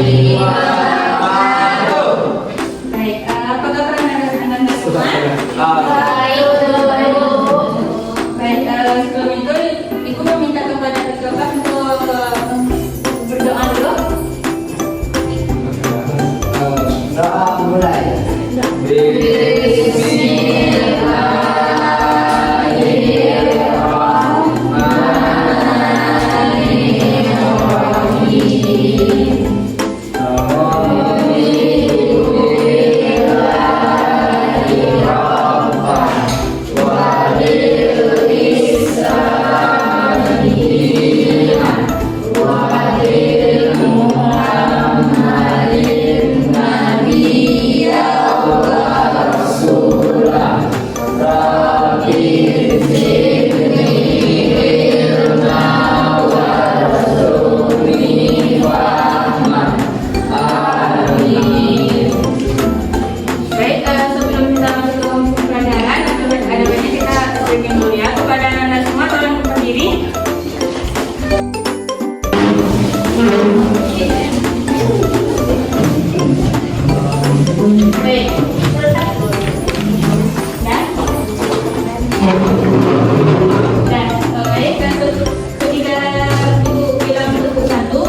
Baik, apakah pernah Anda semua? Baik, sebelum itu Ibu meminta kepada Ketua untuk berdoa dulu. Doa mulai. Baik, sebelum kita masuk ke pelajaran, ada baiknya kita berikan dulu ya kepada Anda semua, tolong berdiri. Baik. Baik, ketika Ibu bilang tepuk satu,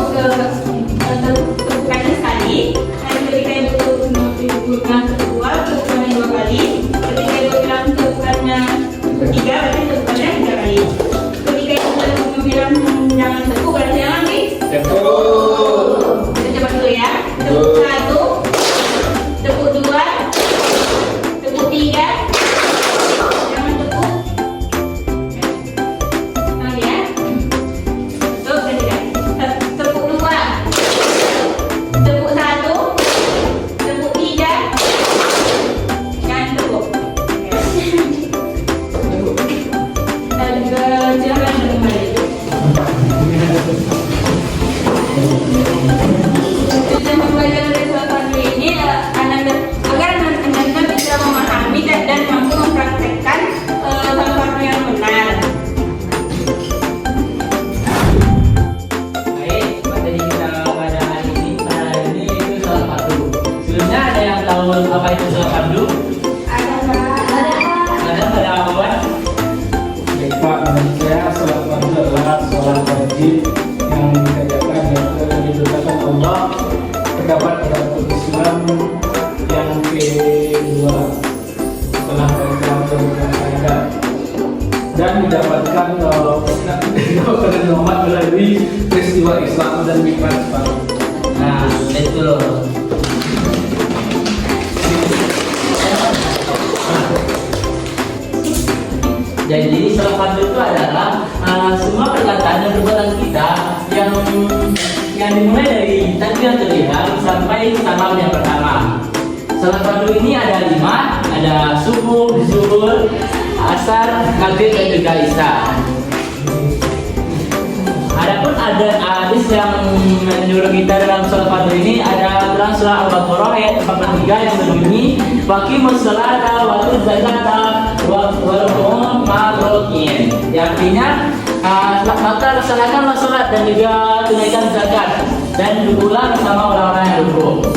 tepukannya sekali. Dan ketika Ibu bilang kedua, tepukannya dua kali. Ketika Ibu bilang tepukannya ketiga, berarti tepukannya tiga kali. Ketika Ibu bilang jangan tepuk, berarti jangan nih. Kita coba dulu ya. Tepuk satu, tepuk dua, tepuk tiga. Jangan tepuk. Lagi ya. Tuh, ketiga. Tepuk dua, tepuk satu, tepuk tiga. Jangan tepuk. Dan silakan kembali. Tujuan pembelajaran dari surat Fadlu ini agar Anda bisa memahami dan mampu mempraktekkan surat Fadlu yang benar. Baik, materi kita pada hari ini itu sholat fardu. Sebelumnya ada yang tahu apa itu sholat fardu? Ada pada kawan? Baik Pak, menurut saya sholat fardu adalah sholat wajib yang dikerjakan dan diberitakan Allah terdapat dalam Islam yang kedua setelah Islam berkaitan dan mendapatkan Muhammad melalui peristiwa Islam dan Mi'raj Pak. Nah, itu. Jadi sholat fardu itu adalah semua perkataan dan perbuatan kita yang dimulai dari takbiratul ihram sampai salam yang pertama. Sholat fardu ini ada 5, ada subuh, zuhur, asar, maghrib dan juga isya. Adapun ada hadis yang menyuruh kita dalam sholat fardu ini ada dalam surah Al-Baqarah ayat 43 yang berbunyi waqimus sholata wa atuz zakata warukun ma'rokin. Yang artinya maka laksanakanlah sholat dan juga tunaikan zakat dan duduklah bersama orang-orang yang rukuk.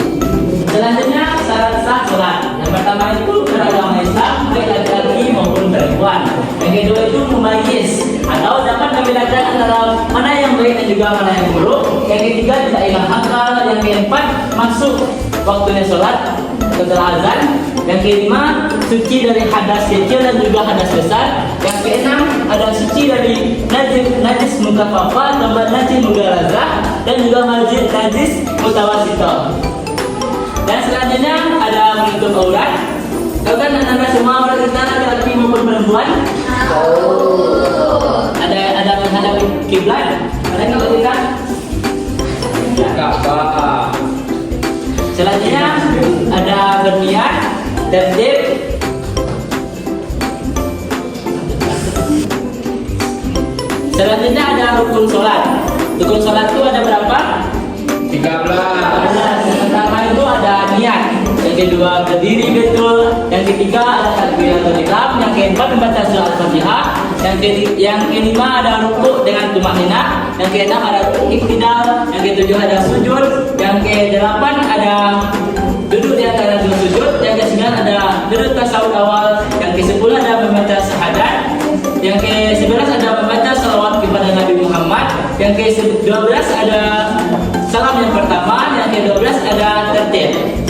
Selanjutnya syarat sah sholat. Yang pertama itu beragama Islam baik laki-laki maupun perempuan. Yang kedua itu mumayyiz atau dapat membedakan antara mana yang baik dan juga mana yang buruk. Yang ketiga tidak hilang akal. Yang keempat masuk waktunya sholat setelah azan. Yang kelima suci dari hadas kecil dan juga hadas besar. Yang keenam ada suci dari najis mukafafah, tambah najis mughalazah dan juga najis mutawasithah. Dan selanjutnya ada menutup aurat. Tahu kan anda semua aurat kita laki-laki maupun perempuan? Ada menghadap kiblat. Ada nggak kita? Ka'bah. Selanjutnya ada berniat, tertib. Selanjutnya ada rukun sholat. Rukun sholat itu ada berapa? 13. Yang pertama itu ada niat, yang kedua berdiri betul, yang ketiga ada takbiratul ihram, yang keempat membaca surah Al-Fatihah, Yang kelima ada rukuk dengan tumaknina. Yang keenam ada iktidal. Yang ketujuh ada sujud. Yang kedelapan ada duduk di antara dua sujud. Yang kesembilan ada duduk tasawuf awal. Yang kesepuluh ada membaca syahadat. Yang ke-11 ada membaca salawat kepada Nabi Muhammad. Yang ke-12 ada salam yang pertama. Yang ke-12 ada tertib.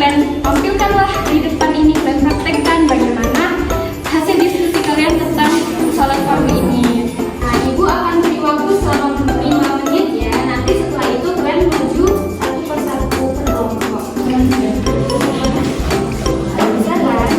Kalian tampilkanlah di depan ini, kalian praktekkan bagaimana hasil diskusi kalian tentang sholat fardu ini. Nah, ibu akan beri waktu selama 5 menit ya. Nanti setelah itu kalian maju satu persatu berkelompok. Bisa kan?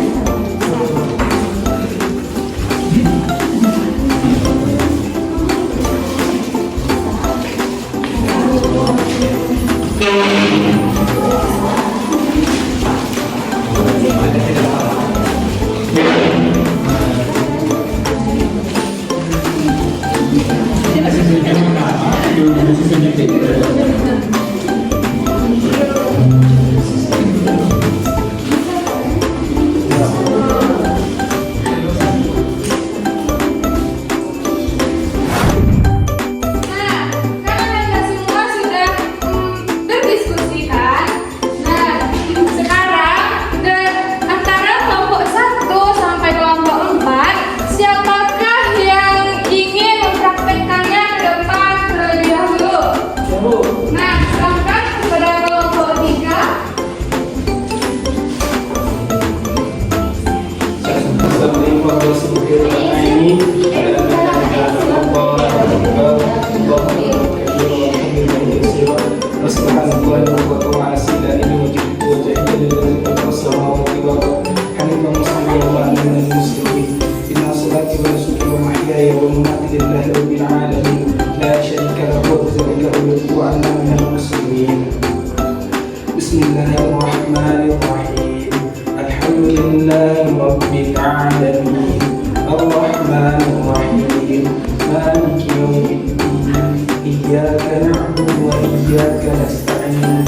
Bismillahirrahmanirrahim. Alhamdulillahi rabbil alamin. Arrahmanirrahim. Maliki yaumiddin. Iyyaka na'budu wa iyyaka nasta'in.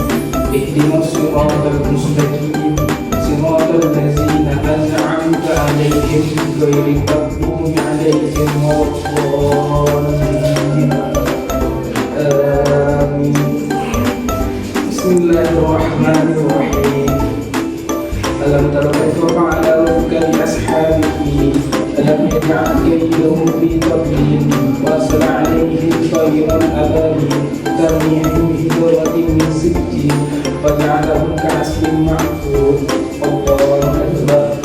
Ihdinas siratal mustaqim. Siratal ladzina an'amta 'alaihim ghairil maghdubi 'alaihim waladdallin. Amin. Bismillahirrahmanirrahim. Alam tara kaifa fa'ala rabbuka bi ashabil fil. Alam yaj'al kaydahum fi tadlil wa arsala 'alayhim tayran ababil tarmihim bihijaratin min sijjil faj'alahum ka'asfin ma'kul. Allahu akbar.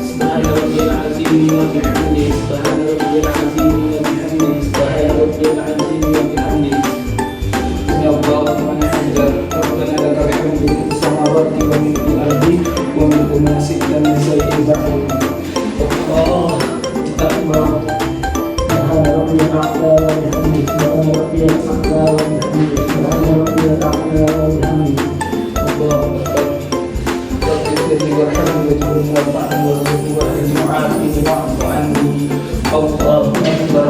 Subhana rabbil azim wa bihamdihi. Subhana rabbil azim wa bihamdihi. Subhana rabbil azim wa bihamdihi. Ya Allah, ربنا لك الحمد في السماوات ومن الأرض ومن ما شئت من شيء بعد. الله أكبر. سبحان ربي الأعلى وبحمده. سبحان ربي الأعلى وبحمده. سبحان ربي الأعلى وبحمده. الله أكبر. رب اغفر لي وارحمني واجبرني وارفعني وارزقني واهدني وعافني واعف عني. الله أكبر.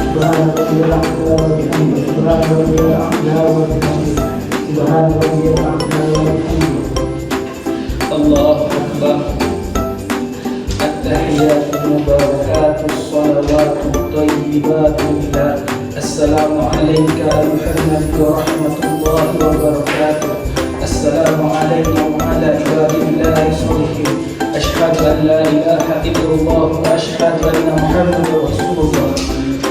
سبحان ربي الأعلى وبحمده. سبحان ربي الأعلى وبحمده. سبحان ربي الأعلى وبحمده. الله أكبر. التحيات المباركات الصلوات الطيبات لله. السلام عليك أيها النبي ورحمة الله وبركاته. السلام علينا وعلى عباد الله الصالحين. أشهد أن لا إله إلا الله وأشهد أن محمدا رسول الله.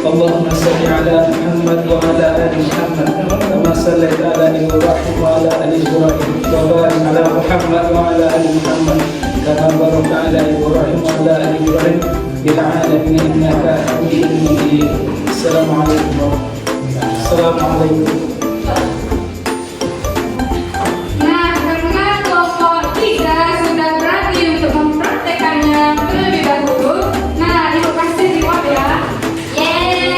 اللهم صل على محمد وعلى آل محمد كما صليت على إبراهيم وعلى آل إبراهيم وبارك على محمد وعلى آل محمد كما باركت على إبراهيم وعلى آل إبراهيم في العالمين إنك حميد مجيد. السلام عليكم. السلام عليكم. Nah, karena kelompok 3 sudah berarti untuk mempraktekannya terlebih dahulu. Nah, ibu kasih reward ya. Yeay.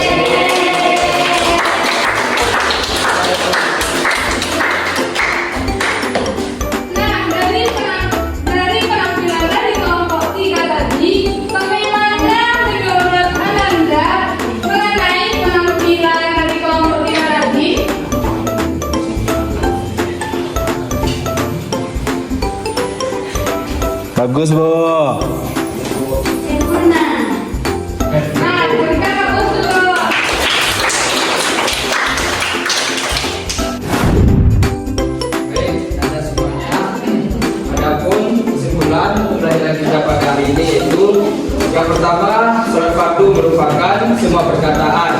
Bagus, Bu. Sempurna. Nah, berikan bagus dulu. Baik, Anda semuanya. Adapun kesimpulan pelajaran kita pada hari ini yaitu yang pertama, sholat fardu merupakan semua perkataan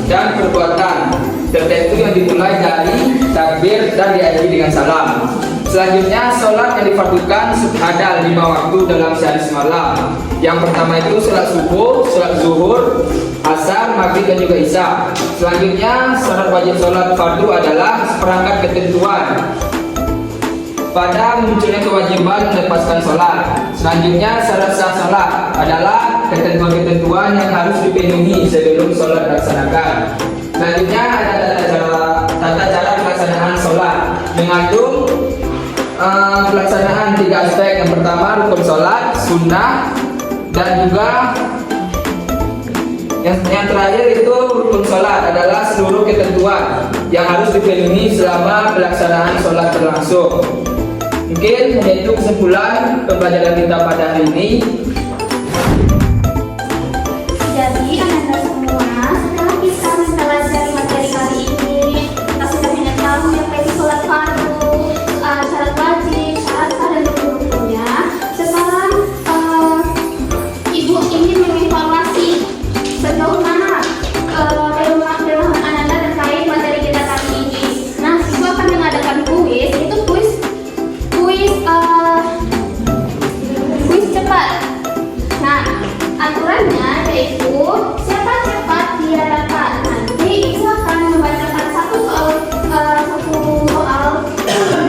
dan perbuatan tertentu yang dimulai dari takbir dan diakhiri dengan salam. Selanjutnya, sholat yang difardukan ada 5 waktu dalam sehari semalam. Yang pertama itu sholat subuh, sholat zuhur, asar, maghrib dan juga isya. Selanjutnya, syarat wajib sholat fardu adalah seperangkat ketentuan pada munculnya kewajiban melepaskan sholat. Selanjutnya, syarat sah sholat adalah ketentuan-ketentuan yang harus dipenuhi sebelum sholat dilaksanakan. Selanjutnya, ada tata cara pelaksanaan sholat, mengandung pelaksanaan 3 aspek. Yang pertama, rukun sholat, sunnah, dan juga yang terakhir itu rukun sholat adalah seluruh ketentuan yang harus dipenuhi selama pelaksanaan sholat berlangsung. Mungkin itu kesimpulan pembelajaran kita pada hari ini. Jadi anak-anak semua, setelah kita mempelajari materi kali ini, kita sudah mengetahui apa itu sholat fardu, syarat wajib, syarat sah dan rukun-rukunnya. Sekarang ibu ingin mengevaluasi sejauh mana pemahaman anak-anak terkait materi kita kali ini. Nah, ibu akan mengadakan kuis, itu kuis cepat. Nah, aturannya yaitu siapa cepat dia dapat. Nanti ibu akan membacakan satu soal.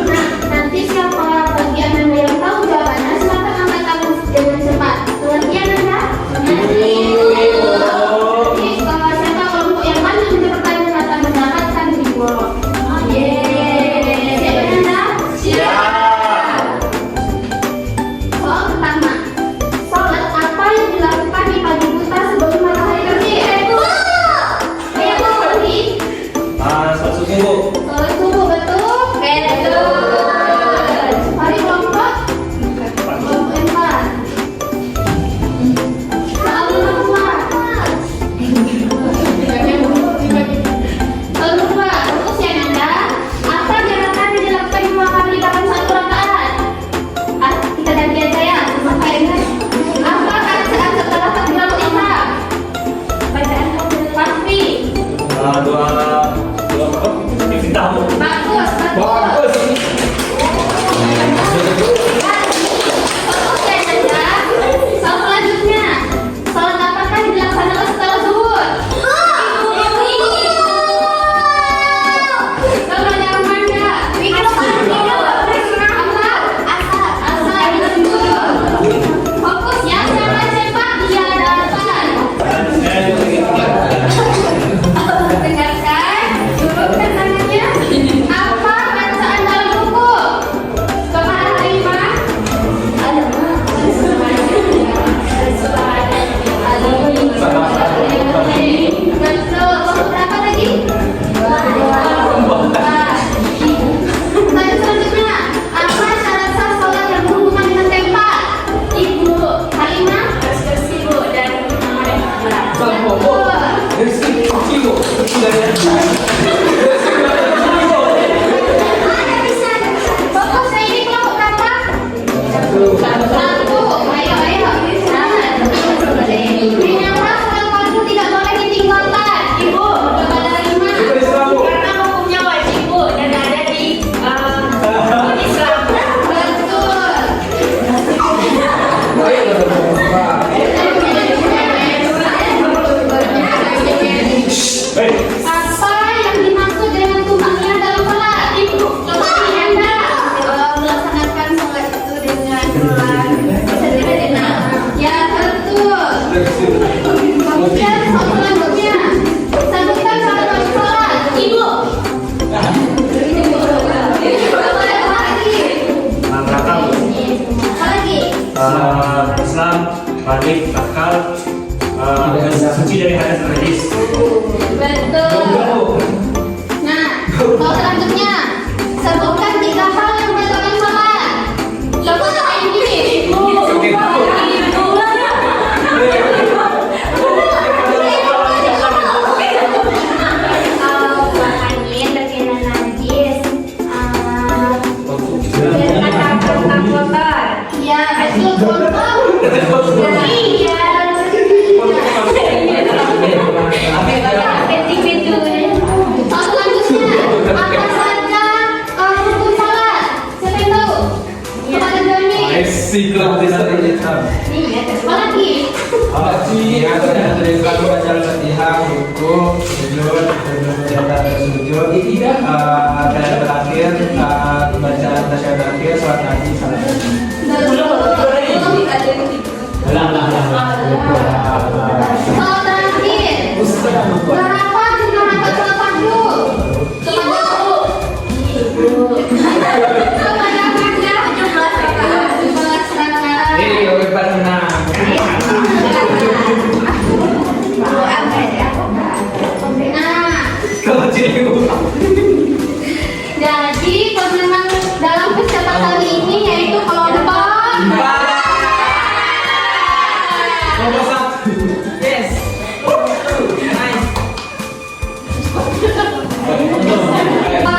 Nah, nanti siapa bagian yang tahu jawabannya silakan angkat tangan dengan cepat. Pengertian Anda? Nanti siapa kelompok yang paling menjawab pertanyaan akan mendapatkan reward. Siap Anda? Siap. Soal pertama, sholat apa yang dilakukan di pagi buta sebelum matahari terbit? Sholat subuh. Sholat subuh, betul? Betul. Hari kelompok? Kelompok 4. Soal kedua. Soal kedua, untuk siang Anda, apa gerakan yang dilakukan 5 kali dalam 1 rakaat? Kita ganti aja ya, maka ini apa bacaan setelah takbiratul ihram? Bacaan pasti. Dua tahu. Bagus. Bagus. Oke, Anda. Soal selanjutnya, sholat apakah dilaksanakan setelah zuhur? Sholat yang mana? Asar. Fokus ya, siapa cepat dia dapat. Dengarkan dulu pertanyaannya. Apa bacaan dalam buku? Kemana terima? Ada betul. Waktu berapa lagi? 2. Tanya selanjutnya. Apa syarat sah sholat yang berhubungan dengan tempat? Ibu Halimah bersih Bu dan Fokus saya ini kelompok berapa? 1. Ayo Mengapa sholat fardu tidak boleh ditinggalkan? Ibu, coba dari mana? Karena hukumnya wajib Bu dan ada di Islam. Betul. Apa yang dimaksud dengan tumaknina dalam sholat? Ibu, coba Anda melaksanakan sholat itu dengan sederhana. Ya, betul. Kemudian soal selanjutnya, sebutkan syarat wajib sholat. Ibu. Apa lagi? Islam, balik, akal, suci dari hadas dan najis. Betul. Nah, soal selanjutnya, sebutkan 3 hal yang membatalkan sholat. Coba ini. Bacaan tasyahud akhir, sholat nabi, salam. Berapa jumlah rakaat sholat fardu? Jadi pemenang dalam peserta kali ini yaitu kelompok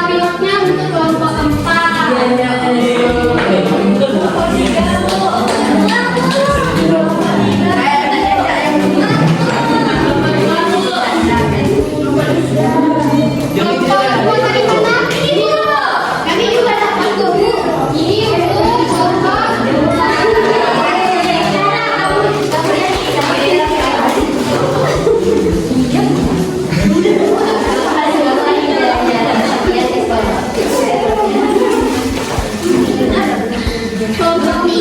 pilotnya untuk kelompok 4. Kami juga dapat guru. Ini untuk kelompok kelompok